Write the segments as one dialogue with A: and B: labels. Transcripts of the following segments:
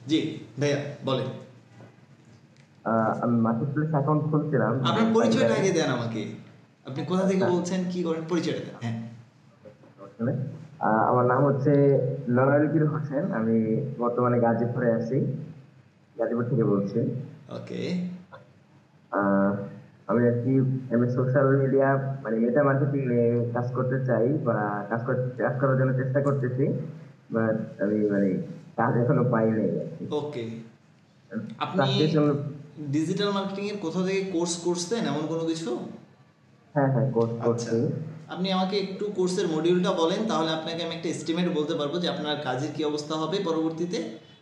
A: জি ভাইয়া বলেন।
B: আমি মার্কেটপ্লেস অ্যাকাউন্ট খুলছিলাম
A: আপনার পরিচয়টা
B: ফাইবারে।
A: আগে দেন আমাকে, আপনি কোথা থেকে
B: আচ্ছা,
A: বলছেন, কি করেন, পরিচয়টা দেন। হ্যাঁ।
B: সমস্যা নেই। আমার নাম হচ্ছে নয়নবীর হোসেন। আমি বর্তমানে গাজীপুরে আছি। গাজীপুর থেকে বলছি।
A: ওকে।
B: আহ, আমি আর কি আমি সোশ্যাল মিডিয়া মানে মেটা মার্কেটিং নিয়ে কাজ করতে চাই বা কাজ করার জন্য চেষ্টা করতেছি। বাট আমি মানে কাজ এখনো পাইনি আর কি।
A: ওকে, আপনি
B: চাকরির জন্য।
A: ডিজিটাল মার্কেটিং এর কোথা থেকে কোর্স করছেন এমন কোনো কিছু?
B: হ্যাঁ, হ্যাঁ, কোর্স
A: আচ্ছা,
B: করছি।
A: আপনি আমাকে একটু কোর্সের মডিউলটা বলেন, তাহলে আপনাকে আমি একটা এস্টিমেট বলতে পারবো যে আপনার কাজের কি অবস্থা হবে পরবর্তীতে,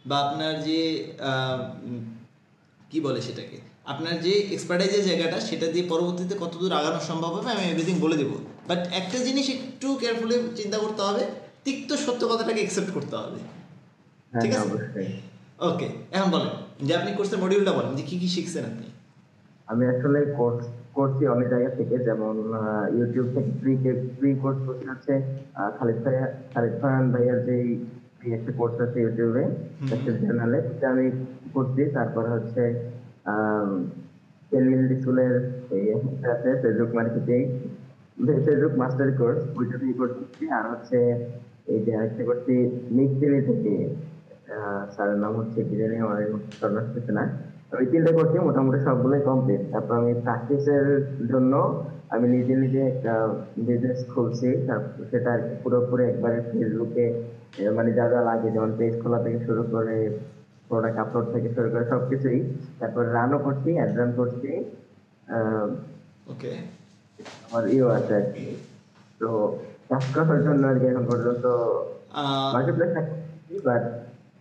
A: বা আপনার যে আহ, উম, কি বলে সেটাকে, আপনার যে এক্সপার্টাইজের জায়গাটা সেটা দিয়ে পরবর্তীতে কতদূর আগানো সম্ভব হবে আমি এভরিথিং বলে দেবো। বাট একটা জিনিস একটু কেয়ারফুলি চিন্তা করতে হবে, তিক্ত সত্য কথাটাকে অ্যাকসেপ্ট করতে হবে।
B: হ্যাঁ,
A: ঠিক
B: হ্যাঁ,
A: আছে?
B: অবশ্যই।
A: ওকে, এখন বলেন যে আপনি কোর্সের মডিউলটা বলেন যে কী কী শিখছেন আপনি।
B: আমি আসলে কোর্স করছি অনেক জায়গা থেকে, যেমন ইউটিউব থেকে ফ্রি কোর্স করতে হচ্ছে। খালিদ ফারহান ভাইয়ার যে ফ্রি একটা কোর্স আছে ইউটিউবে,
A: হুম।
B: একটা চ্যানেলে, সেটা আমি করছি। তারপরে হচ্ছে আহ এমিল ডিসুলের এই একটা আছে Facebook marketing, Facebook master course, ওইটা থেকে করতেছি। আর হচ্ছে এই যে আরেকটা করছি মিক্সিলি থেকে, স্যারের নাম হচ্ছে কি জানি, আমার এই মুহূর্তে স্মরণ আসতেছে না। ওই তিনটা করছি, মোটামুটি সবগুলোই কমপ্লিট। তারপর আমি প্র্যাকটিসের জন্য আমি নিজে নিজে একটা বিজনেস খুলছি। তারপর সেটা আর কি পুরোপুরি একবারে ফেসবুকে মানে যা যা লাগে, যেমন পেজ খোলা থেকে শুরু করে প্রোডাক্ট আপলোড থেকে শুরু করে সবকিছুই। তারপর রানও করছি, অ্যাড রান করছি। আহ,
A: ওকে।
B: আমার ইও আছে আর কি। তো কাজ করার জন্য আর কি এখন পর্যন্ত মার্কেট প্লেস থাকছি, বাট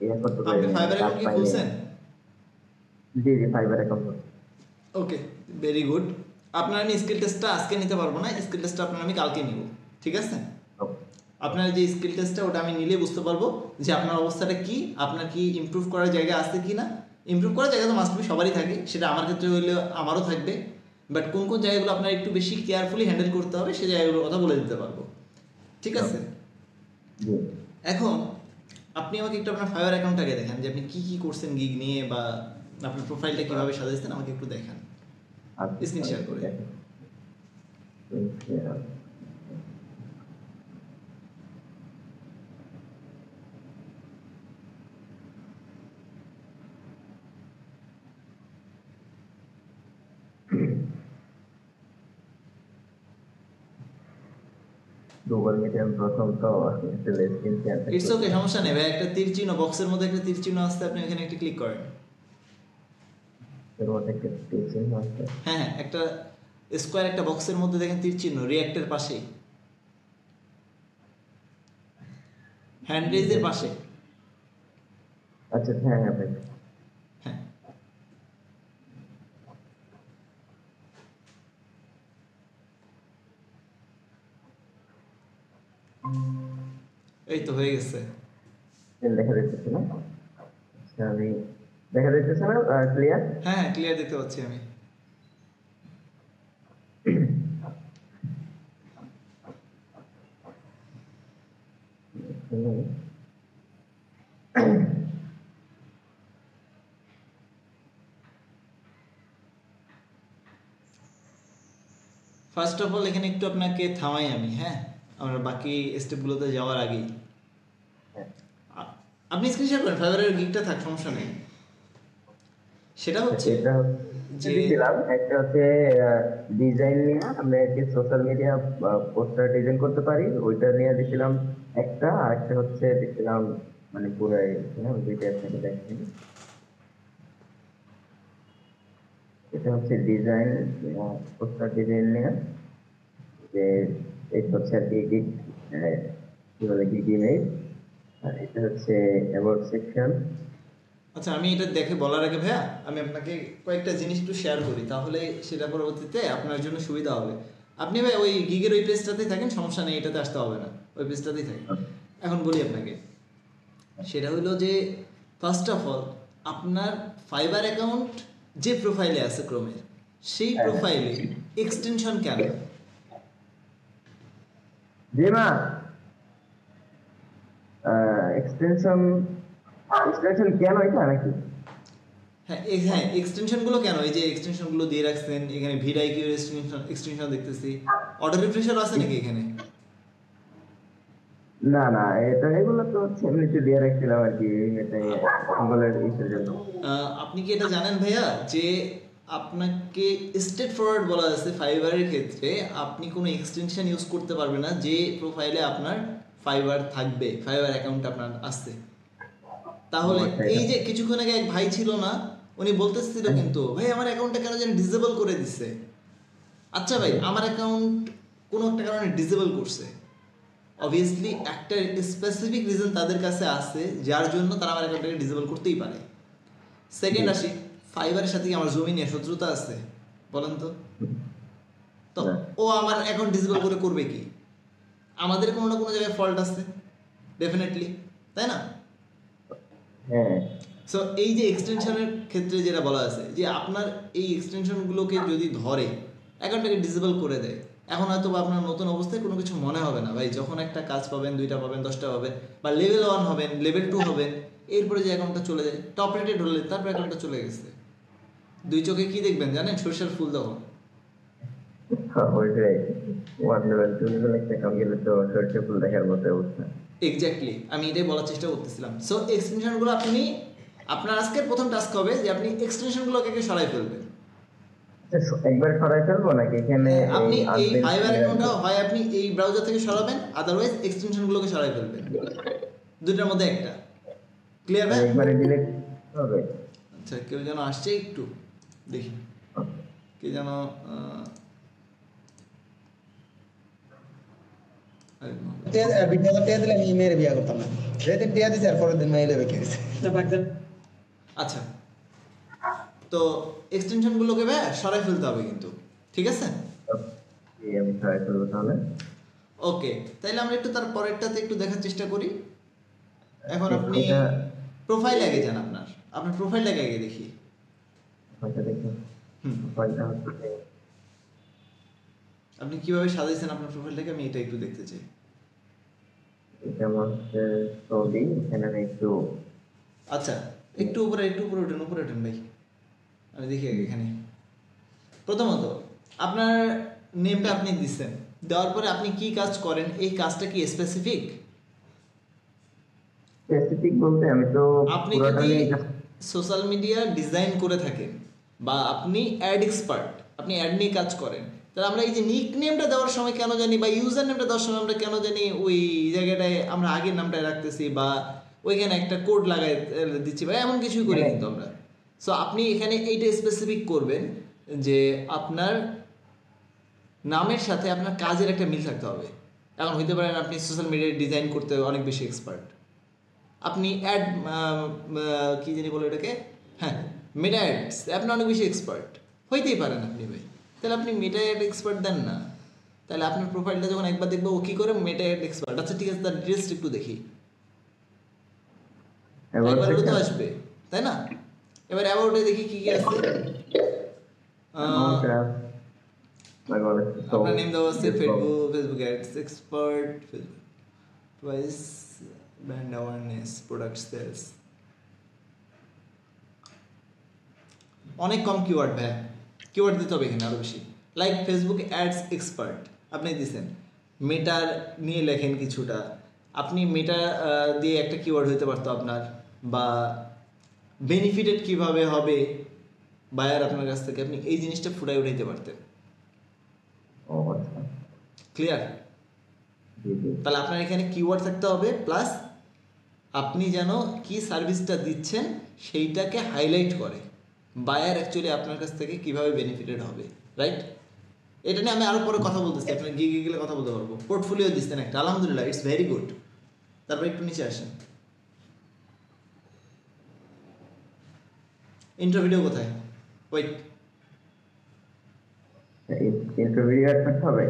B: ইয়ে করতে
A: আপনি
B: পারিনি, মানে
A: ফাইবার
B: কাজ
A: অ্যাকাউন্ট কি
B: পাইনি।
A: খুলছেন?
B: জি, জি, ফাইবার অ্যাকাউন্ট।
A: ওকে, ভেরি গুড। আপনার আমি স্কিল টেস্টটা আজকে নিতে পারবো না, স্কিল টেস্টটা আপনার আমি কালকে নিব। ঠিক আছে? আপনার যে স্কিল টেস্টটা ওটা আমি নিলে বুঝতে পারবো যে আপনার অবস্থাটা কি, আপনার কি ইমপ্রুভ করার জায়গা আছে কি না। ইমপ্রুভ করার জায়গা তো মাস্ট বি সবারই থাকে, সেটা আমার ক্ষেত্রে হইলে আমারও থাকবে। বাট কোন কোন জায়গাগুলো আপনার একটু বেশি কেয়ারফুলি হ্যান্ডেল করতে হবে সেই জায়গাগুলোর কথা বলে দিতে পারবো। ঠিক আছে?
B: জি।
A: এখন আপনি আমাকে একটু আপনার ফাইবার অ্যাকাউন্টটাকে দেখান যে আপনি কী কী করছেন গিগ নিয়ে, বা আপনার প্রোফাইলটা কীভাবে সাজাইছেন আমাকে একটু দেখান স্ক্রিন
B: আচ্ছা,
A: শেয়ার করে।
B: দেখেন। গুগল মিটে আমি প্রথম তো স্ক্রিন শেয়ারটা
A: ইটস ওকে,
B: করলাম।
A: সমস্যা নেই ভাই। একটা তীর চিহ্ন, বক্সের মধ্যে একটা তীর চিহ্ন আসতে আপনি এখানে একটা ক্লিক করেন।
B: এর মধ্যে একটা টিচিং আছে।
A: হ্যাঁ হ্যাঁ, একটা স্কোয়ার একটা বক্সের মধ্যে দেখেন তীর চিহ্ন, রিয়াক্টের পাশেই, হ্যান্ড রেজের পাশে।
B: আচ্ছা, হ্যাঁ, হ্যাঁ, ভাই।
A: হ্যাঁ, এই তো হয়ে গেছে।
B: দেখা যাচ্ছে না? আচ্ছা, আমি দেখা যাচ্ছে না ক্লিয়ার?
A: হ্যাঁ হ্যাঁ, ক্লিয়ার দেখতে পাচ্ছি আমি। ফার্স্ট অফ অল এখানে একটু আপনাকে থামাই আমি, হ্যাঁ, আমরা বাকি স্টেপগুলোতে যাওয়ার আগেই আ- আপনি স্ক্রিন শেয়ার করেন, ফাইবারের গিকটা থাক, সমস্যা নেই। সেটা হচ্ছে
B: এটা
A: যে
B: দিয়েছিলাম একটা হচ্ছে ডিজাইন নিয়ে আমরা কি সোশ্যাল মিডিয়া পোস্টার ডিজাইন করতে পারি, ওইটা নিয়ে দিছিলাম একটা। আর একটা হচ্ছে দিছিলাম মানে পুরাই দুইটা একসাথে দেখছি। এটা হচ্ছে ডিজাইন, পোস্টার ডিজাইন নিয়ে, যে এটা হচ্ছে আর কি গিগ, কি বলে, গিগ ইমেজ। আর এটা হচ্ছে অ্যাবাউট সেকশন।
A: আচ্ছা, আমি এটা দেখে বলার আগে ভাইয়া আমি আপনাকে কয়েকটা জিনিস একটু শেয়ার করি, তাহলে সেটা পরবর্তীতে আপনার জন্য সুবিধা হবে। আপনি ভাই ওই গিগের ওই পেজটাতেই থাকেন, সমস্যা নেই, এটাতে আসতে হবে না, ওই পেজটাতেই থাকেন। এখন বলি আপনাকে, সেটা হলো যে ফার্স্ট অফ অল আপনার ফাইবার অ্যাকাউন্ট যে প্রোফাইলে আছে ক্রোমের, সেই
B: হ্যাঁ, হ্যাঁ।
A: প্রোফাইলে এক্সটেনশন কেন?
B: জি মা, এক্সটেনশন এক্সটেনশন কেন এটা নাকি?
A: হ্যাঁ এক্সটেনশনগুলো কেন, এই যে এক্সটেনশনগুলো দিয়ে রাখছেন এখানে ভিডাইকিউ এক্সটেনশন দেখতেছি, অটো রিফ্রেশার আছে নাকি এখানে?
B: না না, এটা এগুলো তো হচ্ছে এমনিতে দিয়ে রাখছিলাম আর কি, এটাই গুগলের ইসের জন্য।
A: আপনি কি এটা জানেন ভাইয়া যে আপনাকে স্ট্রেট ফরওয়ার্ড বলা আছে ফাইবারের ক্ষেত্রে আপনি কোনো এক্সটেনশন ইউজ করতে পারবেন না যে প্রোফাইলে আপনার ফাইবার থাকবে, ফাইবার অ্যাকাউন্ট আপনার আছে। তাহলে
B: আচ্ছা,
A: এই
B: এটা
A: যে কিছুক্ষণ আগে এক ভাই ছিল না, উনি বলতেছিল কিন্তু ভাই আমার অ্যাকাউন্টটা কেন যেন ডিসেবল করে দিচ্ছে। আচ্ছা ভাই, আমার অ্যাকাউন্ট কোনো একটা কারণে ডিসেবল করছে, অবভিয়াসলি একটা স্পেসিফিক রিজন তাদের কাছে আছে যার জন্য তারা আমার অ্যাকাউন্টটাকে ডিসেবল করতেই পারে। সেকেন্ড আসি, ফাইবারের সাথে কি আমার জমি নিয়ে শত্রুতা আছে বলেন তো? তো
B: না।
A: ও আমার অ্যাকাউন্ট ডিসেবল করে করবে কি? আমাদের কোনো না কোনো জায়গায় ফল্ট আছে ডেফিনেটলি, তাই না?
B: হ্যাঁ
A: সো এই যে এক্সটেনশনের ক্ষেত্রে যেটা বলা আছে যে আপনার এই এক্সটেনশনগুলোকে যদি ধরে অ্যাকাউন্টটাকে ডিসেবল করে দেয়, এখন হয়তো বা আপনার নতুন অবস্থায় কোনো কিছু মনে হবে না ভাই, যখন একটা কাজ পাবেন, 2টা পাবেন, 10টা পাবেন, বা লেভেল 1 হবেন, লেভেল 2 হবেন, এরপরে যে অ্যাকাউন্টটা চলে যায় টপ রেটেড হলে তারপর অ্যাকাউন্টটা চলে গেছে, দুই চোখে কি দেখবেন জানেন? সরষের ফুল তখন।
B: ওইটাই, 1 level 2 level একটা কাম গেলে তো সরষে ফুল দেখার মতো অবস্থা।
A: এক্স্যাক্টলি, আমি এটাই বলার চেষ্টা করতেছিলাম। সো এক্সটেনশনগুলো আপনি, আপনার আজকের প্রথম টাস্ক হবে যে আপনি এক্সটেনশনগুলোকে সরাই ফেলবেন।
B: আচ্ছা, একবার সরাই ফেলবো নাকি এখানে এই
A: আপনি এই
B: আনলিমিটেড
A: ফাইবার অ্যাকাউন্টটা হয় আপনি এই ব্রাউজার থেকে সরাবেন, আদারওয়াইজ এক্সটেনশনগুলোকে সরাই ফেলবেন, দুটার মধ্যে একটা। ক্লিয়ার ভাই?
B: একবারে ডিলিট হবে?
A: আচ্ছা, কেউ যেন আসছে, একটু দেখি কে যেন আরে বাবা।
C: বিদ্যালয় টিয়া দিলে আমি মেয়ের বিয়ে করতাম না, যেদিন টিয়া দিছে আর পরের দিন মেয়ে লেবে খেয়েছে।
A: আচ্ছা, তো এক্সটেনশনগুলোকে ভাই সরাই ফেলতে হবে কিন্তু, ঠিক আছে?
B: এই আমি সরাই ফেলবো তাহলে।
A: ওকে, তাইলে আমরা একটু তার পরেরটাতে একটু দেখার চেষ্টা করি। এখন আপনি
B: এটা
A: প্রোফাইল আগে যান, আপনার আপনার প্রোফাইলটাকে আগে দেখি।
B: হয়তো দেখি
A: হুম,
B: পয়েন্টটা হচ্ছে
A: আপনি কিভাবে সাজাইছেন আপনার প্রোফাইলটাকে, আমি এটা একটু দেখতে চাই।
B: এটা হচ্ছে ছবি, এখানে আমি একটু
A: আচ্ছা, একটু উপরে, একটু উপরে ওঠেন, উপরে ওঠেন ভাই, আমি দেখি আগে এখানে। প্রথমত আপনার নেমটা আপনি দিচ্ছেন, দেওয়ার পরে আপনি কি কাজ করেন, এই কাজটা কি স্পেসিফিক?
B: স্পেসিফিক বলতে আমি তো
A: আপনি
B: পুরোটা
A: যদি
B: নিয়ে
A: সোশ্যাল মিডিয়া ডিজাইন করে থাকেন বা আপনি অ্যাড এক্সপার্ট, আপনি অ্যাড নিয়ে কাজ করেন, তাহলে আমরা এই যে নিক নেমটা দেওয়ার সময় কেন জানি বা ইউজার নেমটা দেওয়ার সময় আমরা কেন জানি ওই জায়গাটায় আমরা আগের নামটা রাখতেছি বা ওইখানে একটা কোড লাগাই দিচ্ছি বা এমন কিছুই করি কিন্তু আমরা। সো আপনি এখানে এইটা স্পেসিফিক করবেন যে আপনার নামের সাথে আপনার কাজের একটা মিল থাকতে হবে। এখন হইতে পারেন আপনি সোশ্যাল মিডিয়ায় ডিজাইন করতে অনেক বেশি এক্সপার্ট, আপনি অ্যাড কী জানি বলে এটাকে, হ্যাঁ মেটা অ্যাডস, আপনি অনেক বেশি এক্সপার্ট হইতেই পারেন আপনি ভাই, তাহলে আপনি মেটা অ্যাড এক্সপার্ট দেন না। তাহলে আপনার প্রোফাইলটা যখন একবার দেখবো ও কী করে মেটা অ্যাড এক্সপার্ট, আচ্ছা ঠিক আছে, তার ডিটেলস একটু দেখি। একবার হলে তো আসবে, তাই না? এবার অ্যাবাউটে দেখি কী কী আছে। আপনার নেম দেওয়া আছে Facebook ads expert, Facebook price, brand awareness, product sales, অনেক কম কিওয়ার্ড ভাই, কিওয়ার্ড দিতে হবে এখানে আরও বেশি। লাইক ফেসবুক অ্যাডস এক্সপার্ট আপনি দিয়েছেন, মেটার নিয়ে লেখেন কিছুটা, আপনি মেটা দিয়ে একটা কিওয়ার্ড হতে পারতো আপনার, বা বেনিফিটেড কিভাবে হবে বায়ার আপনার কাছ থেকে, আপনি এই জিনিসটা ফুটাই উঠাইতে পারতেন। ক্লিয়ার? তাহলে আপনার এখানে কিওয়ার্ড থাকতে হবে, প্লাস আপনি যেন কি সার্ভিসটা দিচ্ছেন সেইটাকে হাইলাইট করে বায়ার অ্যাকচুয়ালি আপনার কাছ থেকে কিভাবে বেনিফিটেড হবে, রাইট? এটা নিয়ে আমি আরও পরে কথা বলতেছি, আপনার গিয়ে গেলে কথা বলতে পারবো। পোর্টফোলিও দিচ্ছেন একটা, আলহামদুলিল্লাহ, ইটস ভেরি গুড। তারপর একটু নিচে আসেন, ইন্ট্রো ভিডিও কোথায়? ওয়েট,
B: ইন্টারভিউ অ্যাড করতে হবে?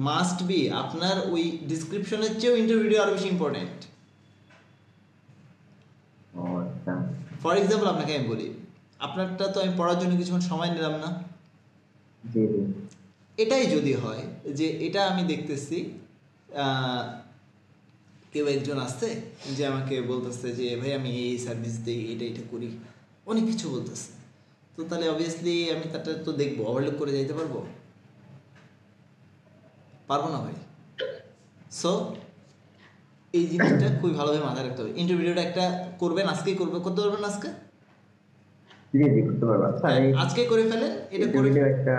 A: মাস্ট বি, আপনার ওই ডিসক্রিপশনের চেয়েও ইন্ট্রো ভিডিও আরও বেশি ইম্পর্টেন্ট।
B: আচ্ছা,
A: ফর এক্সাম্পল আপনাকে আমি বলি, আপনারটা তো আমি পড়ার জন্য কিছুক্ষণ সময় নিলাম না,
B: জি জি,
A: এটাই যদি হয় যে এটা আমি দেখতেছি কেউ একজন আসছে যে আমাকে বলতেছে যে ভাই আমি এই সার্ভিস দিই, এটা করি, অনেক কিছু বলতেছে। তো তাহলে অবভিয়াসলি আমি তারটা তো দেখবো, ওভারলুক করে যাইতে পারবো? পারবো না ভাই। সো এই জিনিসটা খুবই ভালোভাবে মাথায় রাখতে হবে। ইন্টারভিউটা একটা করবেন, আজকেই করতে পারবেন আজকে?
B: জি জি করতে পারবো। আচ্ছা
A: হ্যাঁ,
B: এই
A: আজকে করে ফেলেন এটা করে।
B: ইন্টারভিউ একটা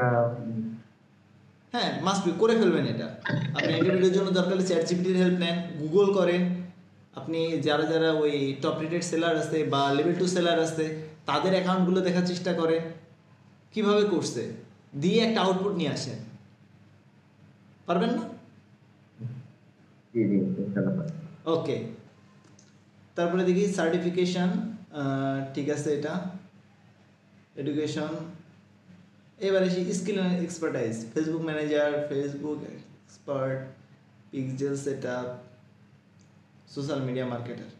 A: হ্যাঁ, মাস্ট বি করে ফেলবেন এটা। আপনি ইন্টারভিউর জন্য দরকার হলে চ্যাট জিপিটির হেল্প নেন, গুগল করেন। আপনি যারা যারা ওই টপ রেটেড সেলার আছে বা লেভেল 2 সেলার আছে তাদের অ্যাকাউন্টগুলো দেখার চেষ্টা করেন কিভাবে করছে, দিয়ে একটা আউটপুট নিয়ে আসেন। পারবেন না?
B: জি জি ইনশাআল্লাহ।
A: ওকে, তারপরে দেখি সার্টিফিকেশান, ঠিক আছে এটা এডুকেশন। এবারে skill and expertise, Facebook manager, Facebook expert, pixel set up, social media marketer.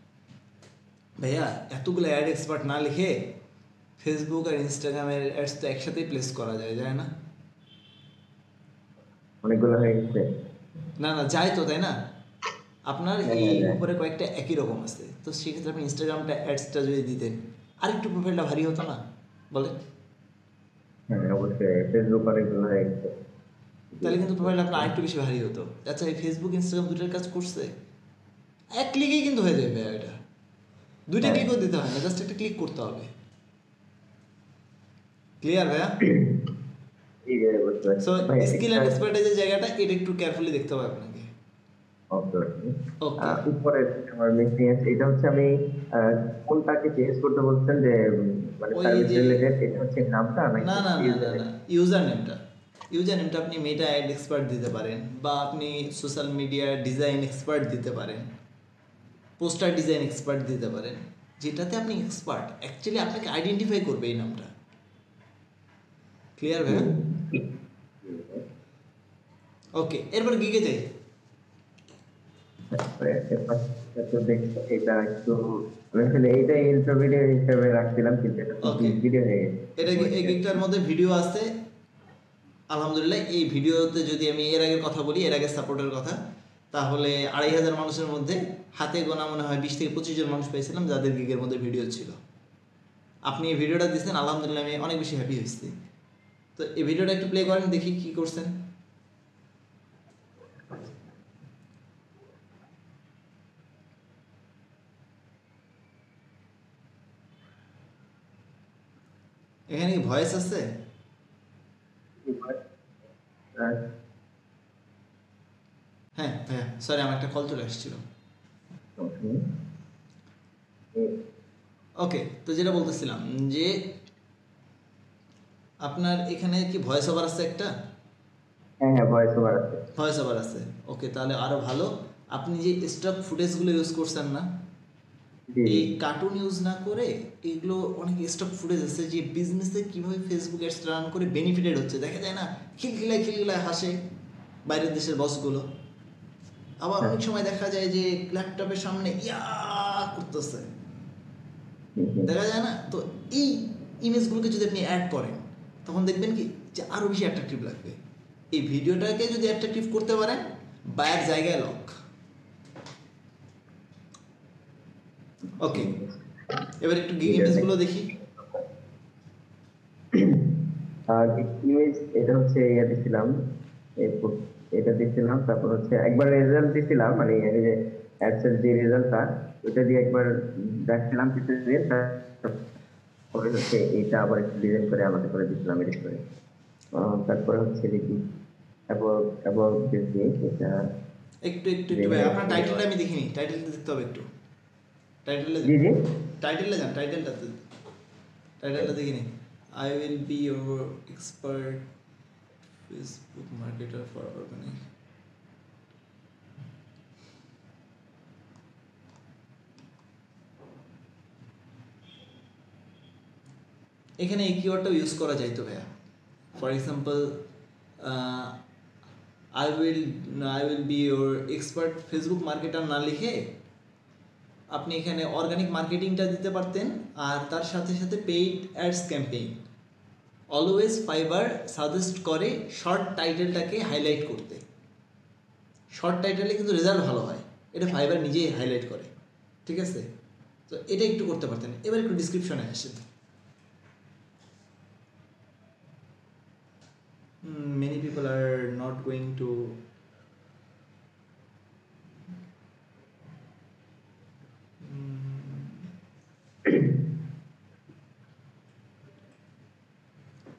A: ভাইয়া এতগুলো অ্যাড এক্সপার্ট না লিখে ফেসবুক আর ইনস্টাগ্রামের অ্যাডস তো একসাথেই প্লেস করা যায় না?
B: অনেকগুলো হয়ে গেছে।
A: না না, যায় তো, তাই না? আপনার
B: হ্যাঁ,
A: এই
B: যায়।
A: উপরে কয়েকটা একই রকম আছে, তো সেক্ষেত্রে আপনি ইনস্টাগ্রামটা অ্যাডসটা যদি দিতেন আরেকটু প্রোফাইলটা ভারী হতো না? বলেন।
B: হ্যাঁ অবশ্যই ফেসবুক অনেকগুলো হয়ে গেছে।
A: তাহলে কিন্তু প্রোফাইলটা আপনার আরেকটু বেশি ভারী হতো। আচ্ছা, এই ফেসবুক ইনস্টাগ্রাম দুটোর কাজ করছে, এক ক্লিকেই কিন্তু হয়ে যাবে ভাইয়া। এটা দুইটা
B: হ্যাঁ।
A: ক্লিকও দিতে হয় না, জাস্ট একটা ক্লিক করতে হবে। ক্লিয়ার ভাইয়া?
B: জি জি বুঝতে পারছি।
A: সো
B: ভাই
A: স্কিল অ্যান্ড এক্সপার্টাইজের জায়গাটা এটা একটু কেয়ারফুলি দেখতে হবে আপনাকে।
B: ওকে
A: ওকে,
B: উপরে আমার মিসিং আছে, এটা হচ্ছে আমি কোনটাকে চেঞ্জ করতে বলছেন যে মানে
A: ওই
B: সার্ভিস
A: যে
B: রিলেটেড, এটা হচ্ছে নামটা নাকি
A: না না না না
B: user
A: না, ইউজার নেমটা আপনি মেটা অ্যাড এক্সপার্ট দিতে পারেন, বা আপনি সোশ্যাল মিডিয়া ডিজাইন এক্সপার্ট দিতে পারেন, পোস্টার ডিজাইন এক্সপার্ট দিতে পারেন, যেটাতে আপনি এক্সপার্ট অ্যাকচুয়ালি আপনাকে আইডেন্টিফাই করবে এই নামটা। ক্লিয়ার ভাইয়া? ওকে, এরপর গিগে যাই।
B: তো দেখছি এটা একটু আমি আসলে এইটা ইন্টারভিউ হিসেবে রাখছিলাম, কিন্তু এটা তো
A: ওকে,
B: ভিডিও হয়ে গেছে।
A: এটা এই গিগটার মধ্যে ভিডিও আছে আলহামদুলিল্লাহ। এই ভিডিওতে যদি আমি এর আগের কথা বলি, এর আগের সাপোর্টের কথা, তাহলে 2,500 মানুষের মধ্যে হাতে গোনা মনে হয় 20 থেকে 25 জন মানুষ পেয়েছিলাম যাদের গিগের মধ্যে ভিডিও ছিল। আপনি এই ভিডিওটা দিচ্ছেন, আলহামদুলিল্লাহ আমি অনেক বেশি হ্যাপি হয়েছি। তো এই ভিডিওটা একটু প্লে করেন, দেখি কি করছেন। এখানে কি ভয়েস আছে? হ্যাঁ হ্যাঁ, সরি আমার একটা কল চলে আসছিল। ওকে, তো যেটা বলতেছিলাম যে আপনার এখানে কি ভয়েস ওভার আছে একটা?
B: হ্যাঁ হ্যাঁ ভয়েস ওভার আছে।
A: ভয়েস ওভার আছে, ওকে, তাহলে আরও ভালো। আপনি যে স্টক ফুটেজগুলো ইউজ করছেন না,
B: জি
A: এই কার্টুন ইউজ না করে এগুলো অনেক স্টক ফুটেজ আছে যে বিজনেসে কীভাবে ফেসবুক অ্যাডস রান করে বেনিফিটেড হচ্ছে, দেখা যায় না? খিলখিলায় হাসে বাইরের দেশের বসগুলো। আবার অনেক সময় দেখা যায় যে ল্যাপটপের সামনে ইয়া করতেছে, দেখা যায় না? তো এই ইমেজগুলোকে যদি আপনি অ্যাড করেন তখন দেখবেন কি যে আরও বেশি অ্যাট্রাকটিভ লাগবে। এই ভিডিওটাকে যদি অ্যাট্রাকটিভ করতে পারেন, বায়ের জায়গায় লক। ওকে, এবার একটু গিগ ইমেজগুলো দেখি।
B: আর ইমেজ এটা হচ্ছে ইয়ে দিছিলাম, এটা দিছিলাম, তারপর হচ্ছে একবার রেজাল্ট দিছিলাম, মানে এই যে অ্যাডসের যে রেজাল্টটা ওটা দিয়ে একবার দেখছিলাম কিছু দিয়ে, তারপরে হচ্ছে এটা আবার একটু ডিজাইন করে আলাদা করে দিছিলাম এডিট করে। তারপরে হচ্ছে দেখি তারপর তারপর দেখি এটা
A: একটু ভাই আপনার টাইটেলটা আমি দেখিনি, টাইটেলটা দেখতে হবে একটু। টাইটেলটা
B: জি জি
A: যান, টাইটেলটা দেখিনি। I will be your expert Facebook marketer for organic. এখানে এই কিওয়ার্ডটাও ইউজ করা যাইতো ভাইয়া। For example I will be your expert Facebook marketer না লিখে আপনি এখানে অর্গানিক মার্কেটিংটা দিতে পারতেন, আর তার সাথে সাথে paid ads campaign. Always fibre suggest করে শর্ট টাইটেলটাকে হাইলাইট করতে। শর্ট টাইটেলে কিন্তু রেজাল্ট ভালো হয়, এটা ফাইবার নিজেই হাইলাইট করে, ঠিক আছে? তো এটা একটু করতে পারতেন। এবার একটু ডিসক্রিপশনে আসেন। Many people are not going to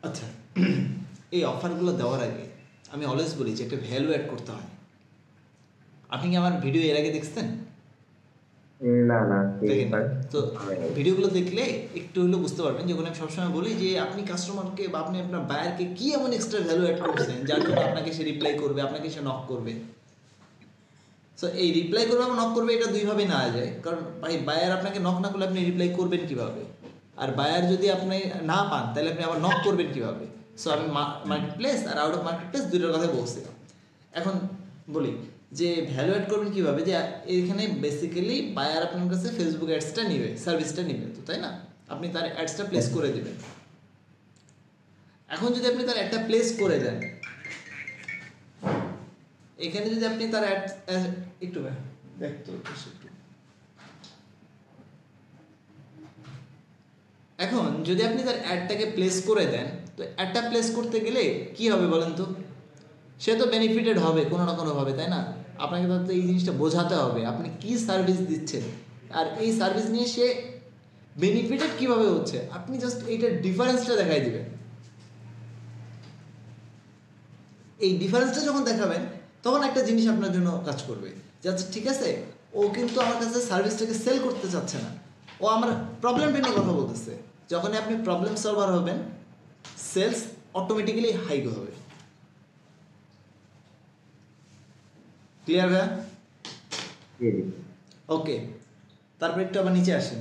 A: আচ্ছা, এই অফারগুলো দেওয়ার আগে আমি অলওয়েজ বলি যে একটা ভ্যালু অ্যাড করতে হয়। আপনি কি আমার ভিডিও এর আগে দেখছেন?
B: না না
A: দেখেন। তো ভিডিওগুলো দেখলে একটু হলেও বুঝতে পারবেন, যেগুলো আমি সবসময় বলি যে আপনি কাস্টমারকে বা আপনি আপনার বায়ারকে কি এমন এক্সট্রা ভ্যালু অ্যাড করছেন যার জন্য আপনাকে সে রিপ্লাই করবে, আপনাকে সে নক করবে। সো এই রিপ্লাই করবে এবং নক করবে এটা দুইভাবে না যায়, কারণ ভাই বায়ার আপনাকে নক না করলে আপনি রিপ্লাই করবেন কিভাবে? আর বায়ার যদি আপনি না পান তাহলে আপনি আবার নক করবেন কিভাবে? সো আমি মার্কেট প্লেস আর আউট অফ মার্কেট প্লেস দুইটার কথা বলছিলাম। এখন বলি যে ভ্যালু অ্যাড করবেন কীভাবে, যে এখানে বেসিক্যালি বায়ার আপনার কাছে ফেসবুক অ্যাডসটা নেবে, সার্ভিসটা নেবে, তো তাই না? আপনি তার অ্যাডসটা প্লেস করে দেবেন। এখন যদি আপনি তার একটা প্লেস করে দেন, এখানে যদি আপনি তার অ্যাড একটু দেখতো একটু, এখন যদি আপনি তার অ্যাডটাকে প্লেস করে দেন, তো অ্যাডটা প্লেস করতে গেলে কি হবে বলেন তো? সে তো বেনিফিটেড হবে কোনো না কোনোভাবে, তাই না? আপনাকে তো এই জিনিসটা বোঝাতে হবে আপনি কি সার্ভিস দিচ্ছেন, আর এই সার্ভিস নিয়ে সে বেনিফিটেড কিভাবে হচ্ছে। আপনি জাস্ট এইটার ডিফারেন্সটা দেখাই দিবেন। এই ডিফারেন্সটা যখন দেখাবেন তখন একটা জিনিস আপনার জন্য কাজ করবে, যে আচ্ছা ঠিক আছে, ও কিন্তু আমার কাছে সার্ভিসটাকে সেল করতে চাচ্ছে না, ও আমার প্রবলেমটা নিয়ে কথা বলতেছে। যখনই আপনি প্রবলেম সলভার হবেন, সেলস অটোমেটিক্যালি হাই হবে। ক্লিয়ার ভাইয়া? ওকে, তারপর একটু আবার নিচে আসেন,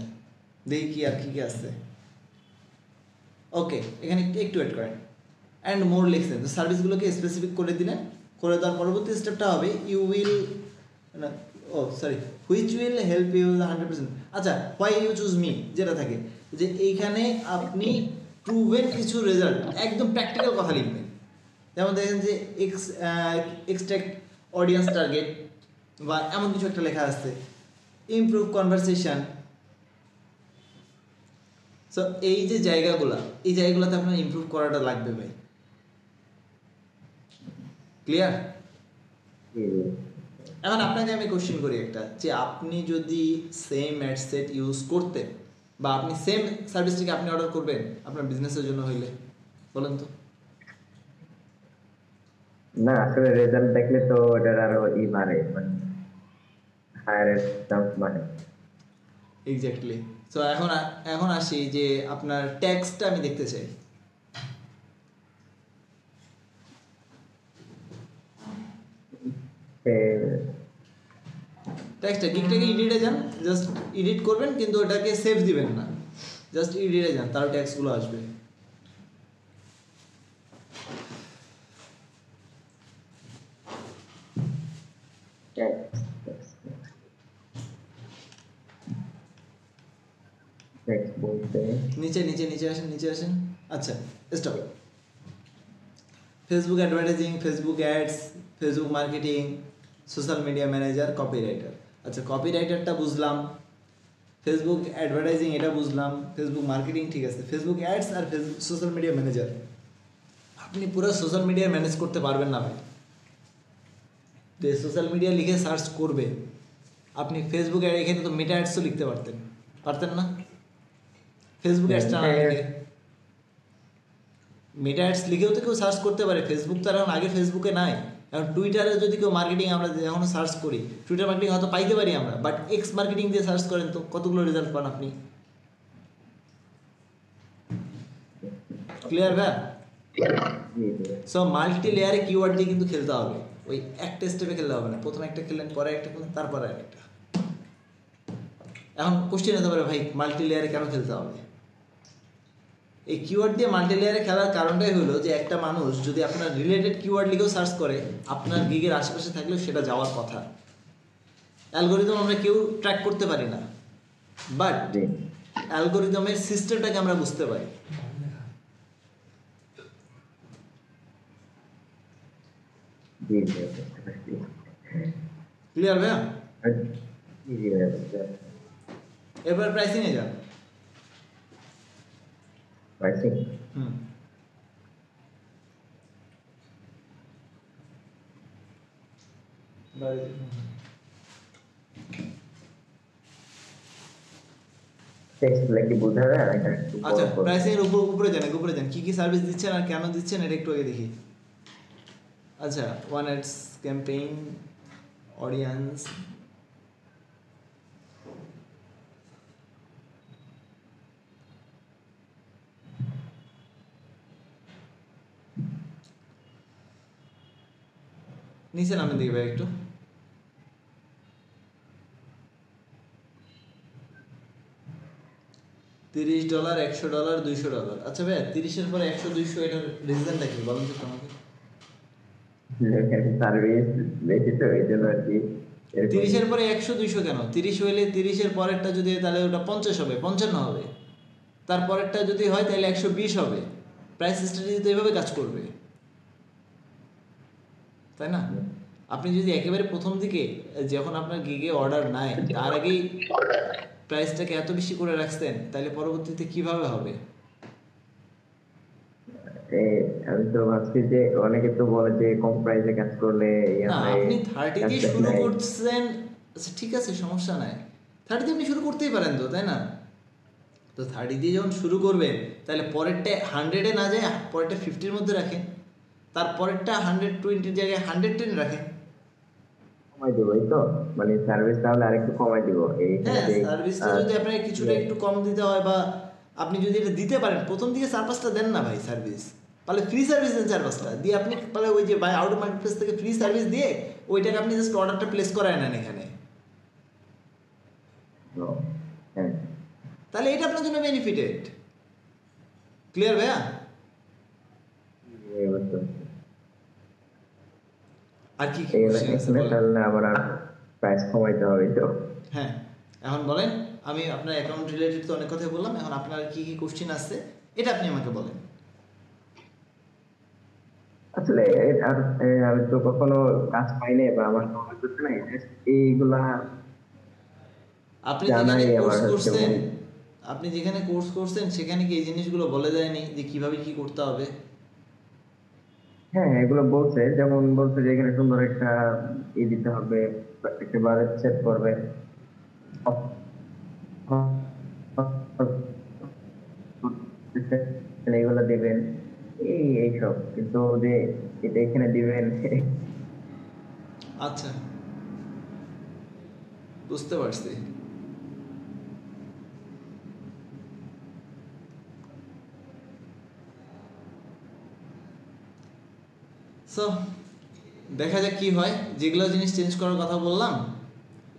A: দেখি কি আর কি কি আছে। ওকে, এখানে একটু ওয়েট করেন। অ্যান্ড মোর লিখছেন, তো সার্ভিসগুলোকে স্পেসিফিক করে দিলেন। করে দেওয়ার পরবর্তী স্টেপটা হবে ইউ উইল না, oh sorry, which will help you 100%। আচ্ছা, হোয়াই ইউ চুজ মি যেটা থাকে, যে এইখানে আপনি প্রুভেন কিছু রেজাল্ট, একদম প্র্যাকটিক্যাল কথা লিখবেন। যেমন দেখেন যে এক্সট্রাক্ট অডিয়েন্স টার্গেট বা এমন কিছু একটা লেখা আছে, ইমপ্রুভ কনভারসেশন। সো এই যে জায়গাগুলো, এই জায়গাগুলোতে আপনার ইমপ্রুভ করাটা লাগবে ভাই। ক্লিয়ার? এখন আপনাকে আমি কোশ্চেন করি একটা, যে আপনি যদি সেম অ্যাড সেট ইউজ করতেন বা আপনি সেম সার্ভিসটিকে আপনি অর্ডার করবেন আপনার বিজনেসের জন্য হইলে, বলেন তো?
B: না, আসলে রেজাল্ট দেখলে তো ওটার আরো বাড়ে, মানে হায়ার চান্স বাড়ে।
A: এক্স্যাক্টলি। সো এখন আসি যে আপনার ট্যাক্সটা আমি দেখতে চাই। ট্যাক্সটা গিকটাকে এডিটে যান, জাস্ট এডিট করবেন, কিন্তু ওটাকে সেভ দিবেন না, জাস্ট এডিটে যান, তার ট্যাক্সগুলো আসবে। নিচে নিচে নিচে আসেন, নিচে আসেন। আচ্ছা, stop. Facebook advertising, Facebook ads, Facebook marketing, social media manager, copywriter. আচ্ছা, কপিরাইটারটা বুঝলাম, ফেসবুক অ্যাডভার্টাইজিং এটা বুঝলাম, ফেসবুক মার্কেটিং ঠিক আছে, ফেসবুক অ্যাডস আর ফেসবুক সোশ্যাল মিডিয়া ম্যানেজার। আপনি পুরো সোশ্যাল মিডিয়া ম্যানেজ করতে পারবেন না ভাই। যে সোশ্যাল মিডিয়া লিখে সার্চ করবে, আপনি ফেসবুক অ্যাড, এখানে তো মেটা অ্যাডসও লিখতে পারতেন না? ফেসবুক অ্যাডসটা না লিখে মেটা অ্যাডস লিখেও তো কেউ সার্চ করতে পারে। ফেসবুক তো এখন আগে ফেসবুকে নাই। এখন টুইটারে যদি কেউ মার্কেটিং আমরা এখনও সার্চ করি, টুইটার মার্কেটিং হয়তো পাইতে পারি আমরা, বাট এক্স মার্কেটিং দিয়ে সার্চ করেন তো কতগুলো রেজাল্ট পান আপনি। ক্লিয়ার ভাই? সো মাল্টি লেয়ারে কিওয়ার্ড দিয়ে কিন্তু খেলতে হবে, ওই একটা স্টেপে খেলতে হবে না। প্রথমে একটা খেললেন, পরে একটা খেললেন, তারপরে একটা। এখন কোশ্চেন হতে পারে ভাই মাল্টি লেয়ারে কেন খেলতে হবে? এই কিওয়ার্ড দিয়ে মাল্টি লেয়ারে খেলার কারণটাই হলো যে একটা মানুষ যদি আপনার রিলেটেড কিওয়ার্ড লিখেও সার্চ করে, আপনার গিগের আশেপাশে থাকলেও সেটা যাওয়ার কথা। অ্যালগোরিদম আমরা কেউ ট্র্যাক করতে পারি না, বাট অ্যালগোরিদমের সিস্টেমটাকে আমরা বুঝতে পারি। ক্লিয়ার ভাইয়া?
B: জি জি ভাইয়া বুঝতে
A: এবার প্রাইসিংয়ে যান।
B: পারছি।
A: হুম,
B: টেক্সট কি বোঝা যায় এটা একটু বড়
A: আচ্ছা
B: করে।
A: প্রাইসিং এর উপরে যান, উপরে যান, কি কি সার্ভিস দিচ্ছেন আর কেন দিচ্ছেন এটা একটু আগে দেখি। আচ্ছা, ওয়ান অ্যাডস, ক্যাম্পেইন, অডিয়েন্স, নিচে নামেন দেখি ভাই একটু। $30, $100, $200। আচ্ছা ভাই, 30-এর পরে 100 200 এটার রিজনটা কি বলেন তো আমাকে।
B: সার্ভিস বেশি তো এই জন্য আর কি এরকম।
A: 30-এর পরে 100 200 কেন? 30 হইলে 30-এর পরেরটা যদি হয় তাহলে ওটা 50 হবে, 55 হবে। তারপরেরটা যদি হয় তাহলে 120 হবে। প্রাইস স্ট্র্যাটেজি তো এইভাবে কাজ করবে, তাই না? আপনি যদি একেবারে প্রথম দিকে যখন আপনার গিগে অর্ডার নাই তার আগেই প্রাইসটাকে এত বেশি করে রাখতেন তাহলে পরবর্তীতে কিভাবে হবে?
B: এই আমি তো ভাবছি যে অনেকে তো বলে যে কম প্রাইসে কাজ করলে ইয়ে
A: না,
B: হয়,
A: আপনি 30 দিয়ে
B: কাজটা
A: শুরু
B: নাই।
A: করছেন, আচ্ছা ঠিক আছে সমস্যা নাই, 30 দিয়ে আপনি শুরু করতেই পারেন তো, তাই না? তো 30 দিয়ে যখন শুরু করবেন তাহলে পরেরটা 100-এ না যায় পরেরটা 50-এর মধ্যে রাখেন, তারপরেরটা 120-এর জায়গায় 110 রাখেন।
B: কমাই দেবো এই তো, মানে সার্ভিস তাহলে আরেকটু কমাই দিব এইখানে
A: হ্যাঁ,
B: যে
A: সার্ভিসটা
B: আহ,
A: যদি আপনাকে কিছুটা
B: ইয়ে,
A: একটু কম দিতে হয় বা আপনি যদি এটা দিতে পারেন প্রথম দিকে 4-5টা দেন না ভাই সার্ভিস, তাহলে ফ্রি সার্ভিস দেন 4-5টা দিয়ে আপনি তাহলে ওই যে বাই আউট মার্কেট প্লেস থেকে ফ্রি সার্ভিস দিয়ে ওইটাকে আপনি জাস্ট অর্ডারটা প্লেস করায় নেন এখানে,
B: ও, হ্যাঁ
A: তাহলে এটা আপনার জন্য বেনিফিটেড। ক্লিয়ার ভাইয়া?
B: এই বুঝতে পারছি।
A: আর কি কি
B: এইগুলা
A: কোশ্চেন আছে
B: এখানে
A: বলেন।
B: তাহলে আবার আর প্রাইস কমাইতে হবে তো।
A: হ্যাঁ, এখন বলেন, আমি আপনার অ্যাকাউন্ট রিলেটেড তো অনেক কথাই বললাম, এখন আপনার কি কি কোশ্চেন আছে এটা আপনি আমাকে বলেন।
B: আসলে আর আমি তো কখনো কাজ পাই নাই বা আমার নলেজ হচ্ছে না, এইগুলা
A: আপনি যেখানে
B: জানাই
A: কোর্স
B: আমার হচ্ছে
A: করছেন,
B: মূল।
A: আপনি যেখানে কোর্স করছেন সেখানে কি এই জিনিসগুলো বলে দেয়নি যে কিভাবে কি করতে হবে?
B: হ্যাঁ এগুলো বলছে, যেমন বলছে যে এখানে সুন্দর একটা দিতে হবে, একটা বাজেট সেট করবে, এগুলো দিবেন, এইসব কিন্তু যে এটা এখানে দিবেন
A: আচ্ছা, বুঝতে পারছি। সো দেখা যাক কি হয়, যেগুলো জিনিস চেঞ্জ করার কথা বললাম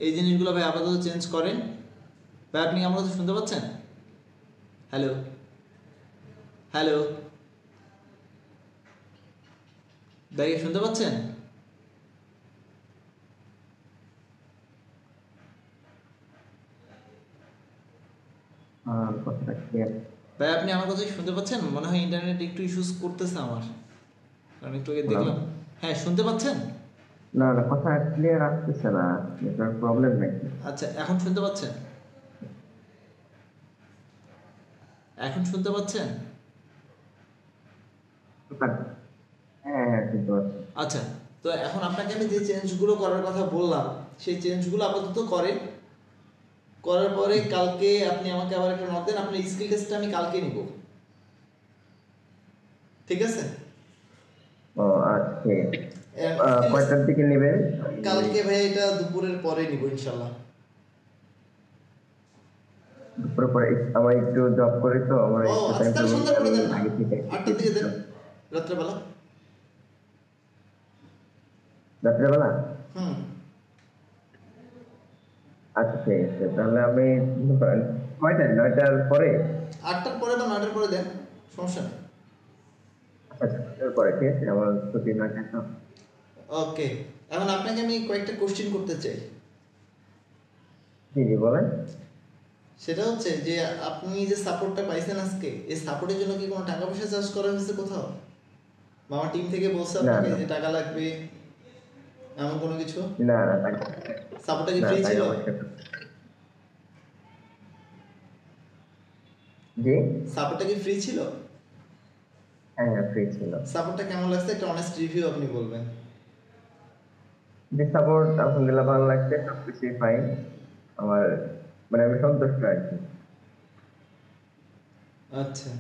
A: এই জিনিসগুলো ভাই আপাতত চেঞ্জ করেন। ভাই আপনি কি আমার কথা শুনতে পাচ্ছেন? হ্যালো, হ্যালো ভাই, শুনতে পাচ্ছেন?
B: কথাটা ক্লিয়ার।
A: ভাই আপনি আমার কথা শুনতে পাচ্ছেন? মনে হয় ইন্টারনেট একটু ইস্যুস করতেছে আমার, কারণ একটু আগে দেখলাম। হ্যাঁ, শুনতে পাচ্ছেন?
B: না না, কথা ক্লিয়ার আসতেছে না, নেটওয়ার্ক প্রবলেম নাকি?
A: আচ্ছা, এখন শুনতে পাচ্ছেন? এখন শুনতে পাচ্ছেন?
B: হ্যাঁ হ্যাঁ শুনতে পাচ্ছি।
A: আচ্ছা, তো এখন আপনাকে আমি যে চেঞ্জগুলো করার কথা বললাম সেই চেঞ্জগুলো আপাতত করেন। করার পরে কালকে আপনি আমাকে আবার একটা নক দেন, আপনার স্কিল টেস্টটা আমি কালকে নিব, ঠিক আছে?
B: ও আচ্ছা,
A: skill test
B: কয়টার দিকে নেবেন?
A: কালকে ভাই এটা দুপুরের পরে নিব ইনশাল্লাহ।
B: দুপুরে পরে আমার একটু জব করি তো, আমার
A: ও
B: একটু
A: আচ্ছা,
B: টাইম
A: তাহলে
B: টেবিল
A: সন্ধ্যার পরে
B: আমি
A: দেন না,
B: আগে থেকে
A: 8টার দিকে দেন, রাত্রেবেলা।
B: রাত্রেবেলা।
A: হুম,
B: আচ্ছা ঠিক আছে, তাহলে আমি কয়টা, 9টার পরে?
A: 8টার পরে বা 9টার পরে দেন, সমস্যা নেই।
B: আচ্ছা 9টার পরে ঠিক আছে, আমার ছুটি না তো।
A: ওকে, এখন আপনাকে আমি কয়েকটা কোশ্চেন করতে চাই।
B: জি জি বলেন।
A: সেটা হচ্ছে যে আপনি যে সাপোর্টটা পাইছেন আজকে, এই সাপোর্টের জন্য কি কোনো টাকা পয়সা চার্জ করা হয়েছে কোথাও? মামা টিম থেকে বলছে
B: না
A: আপনাকে
B: না
A: যে টাকা লাগবে? এমন কোনো কিছু?
B: না না তাকে
A: সাপোর্টটা কি
B: না
A: ফ্রি
B: তাকে
A: ছিল?
B: অবশ্যই জি
A: সাপোর্টটা কি ফ্রি ছিল?
B: হ্যাঁ হ্যাঁ ফ্রি ছিল।
A: সাপোর্টটা কেমন লাগছে একটা অনেস্ট রিভিউ আপনি বলবেন।
B: যে সাপোর্ট আলহামদুলিল্লাহ ভালো লাগছে, সবকিছুই ফাইন আমার, মানে আমি সন্তুষ্ট আর কি।
A: আচ্ছা,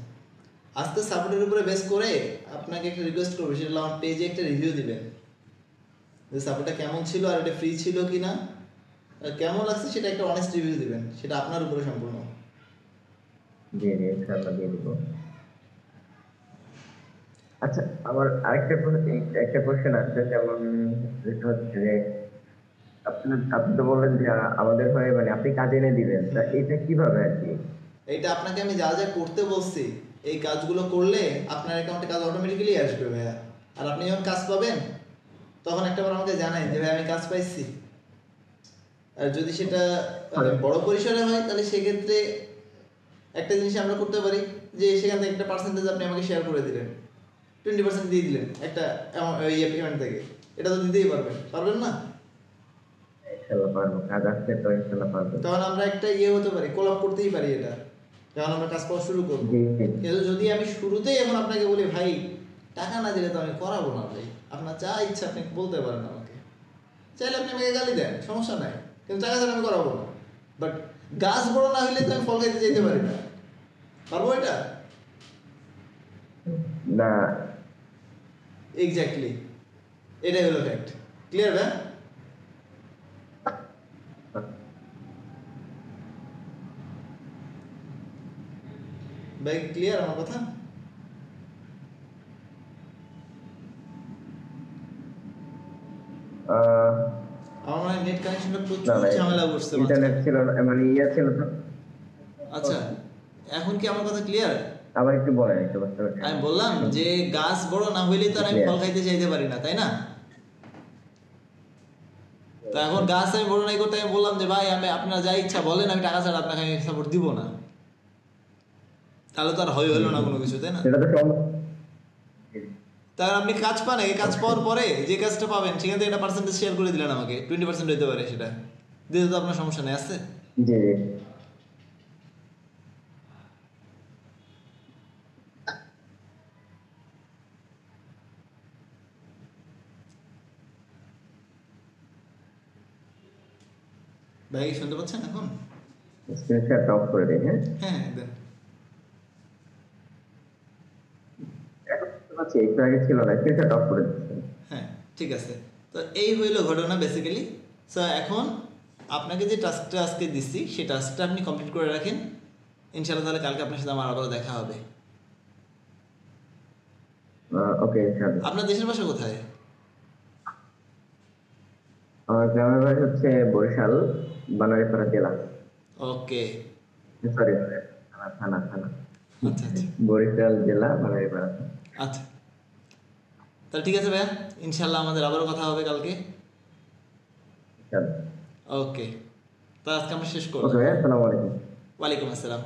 A: আজকে সাপোর্টের উপরে বেস করে আপনাকে একটা রিকোয়েস্ট করবো, সেটা হলো আমার পেজে একটা রিভিউ দিবেন যে সাপোর্টটা কেমন ছিল আর এটা ফ্রি ছিল কি না, আর কেমন লাগছে সেটা একটা অনেস্ট রিভিউ দিবেন, সেটা আপনার উপরে সম্পূর্ণ।
B: জি জি ইনশাআল্লাহ দিয়ে দিব। আচ্ছা আমার একটা কোশ্চেন আছে, যেমন যেটা হচ্ছে যে আপনি তো বললেন যে আমাদের হয়ে মানে আপনি কাজে এনে দিবেন, তা এটা কিভাবে আর কি?
A: এইটা আপনাকে আমি যা যা করতে বলছি এই কাজগুলো করলে আপনার অ্যাকাউন্টে কাজ অটোমেটিক্যালি আসবে ভাইয়া। আর আপনি যখন কাজ পাবেন তখন একটাবার আমাকে জানাই যে ভাই আমি কাজ পাইছি। আর যদি সেটা মানে বড় পরিসরে হয় তাহলে সেক্ষেত্রে একটা জিনিস আমরা করতে পারি যে সেখান থেকে একটা পার্সেন্টেজ আপনি আমাকে শেয়ার করে দিলেন, 20% দিয়ে দিলেন একটা ইয়ে পেমেন্ট থেকে। এটা তো দিতেই পারবেন, পারবেন না?
B: ইনশাআল্লাহ পারবো, কাজ আসছে তো ইনশাআল্লাহ পারবো।
A: তখন আমরা একটা ইয়ে হতে পারি, কোলাপ করতেই পারি এটা, যখন আমরা কাজ পাওয়া শুরু করবো।
B: জি জি
A: কিন্তু যদি আমি শুরুতেই এখন আপনাকে বলি ভাই টাকা না দিলে তো আমি করাবো না ভাই, আপনার যা ইচ্ছা আপনি বলতে পারেন আমাকে, চাইলে আপনি আমাকে গালি দেন, সমস্যা নাই, কিন্তু টাকা ছাড়া আমি করাবো না। বাট গাছ বড় না হইলে তো আমি ফল খাইতে যেতে পারি না, পারবো এটা?
B: না
A: এক্স্যাক্টলি, এটাই হলো ফ্যাক্ট। ক্লিয়ার ভাই? ভাই ক্লিয়ার আমার কথা?
B: আহ,
A: আমার মানে নেট কানেকশনটা
B: না
A: প্রচুর
B: ভাই
A: ঝামেলা করছে
B: ইন্টারনেট
A: মাঝখানে।
B: ছিল না, মানে ইয়ে ছিল তো।
A: আচ্ছা, এখন কি আমার কথা ক্লিয়ার?
B: আবার একটু বলেন, একটু বুঝতে পারছি
A: আমি বললাম যে গাছ বড় না হইলে তো আর আমি ফল খাইতে চাইতে পারি না, তাই না? তো এখন গাছ আমি বড় নাই করতে, আমি বললাম যে ভাই আমি আপনার যা ইচ্ছা বলেন, আমি টাকা ছাড়া আপনাকে আমি সাপোর্ট দিব না, তাহলে তো আর হলো না কোনো কিছু, তাই না?
B: সেটা তো সম্ভব।
A: তাহলে আপনি কাজ পান, এই কাজ পাওয়ার পরে যে কাজটা পাবেন সেখান থেকে একটা পার্সেন্টেজ শেয়ার করে দিলেন আমাকে, 20% হইতে পারে, সেটা দিতে তো আপনার সমস্যা নেই, আছে?
B: জি জি
A: ভাই শুনতে পাচ্ছেন এখন?
B: স্ক্রিনশট অফ করে দিই। হ্যাঁ
A: হ্যাঁ দেন।
B: এখন বুঝতে পারছি, একটু আগে ছিল না, স্ক্রিনশট অফ করে দিচ্ছি।
A: হ্যাঁ ঠিক আছে। তো এই হইলো ঘটনা বেসিক্যালি। সো এখন আপনাকে যে টাস্কটা আজকে দিচ্ছি সেই টাস্কটা আপনি কমপ্লিট করে রাখেন, ইনশাআল্লাহ তাহলে কালকে আপনার সাথে আমার আবারও দেখা হবে।
B: ওকে ইনশাআল্লাহ।
A: আপনার দেশের ভাষা কোথায়?
B: আমার গ্রামের বাড়ি হচ্ছে বরিশাল, বানারীপাড়া জেলা।
A: ওকে।
B: সরি থানা থানা থানা
A: আচ্ছা আচ্ছা
B: বরিশাল জেলা বানারীপাড়া।
A: আচ্ছা, তাহলে ঠিক আছে ভাইয়া, ইনশাআল্লাহ আমাদের আবারও কথা হবে কালকে।
B: ইনশাআল্লাহ।
A: ওকে, তা আজকে আমরা শেষ করব।
B: ওকে ভাইয়া, আসসালামু আলাইকুম।
A: ওয়ালাইকুম আসসালাম।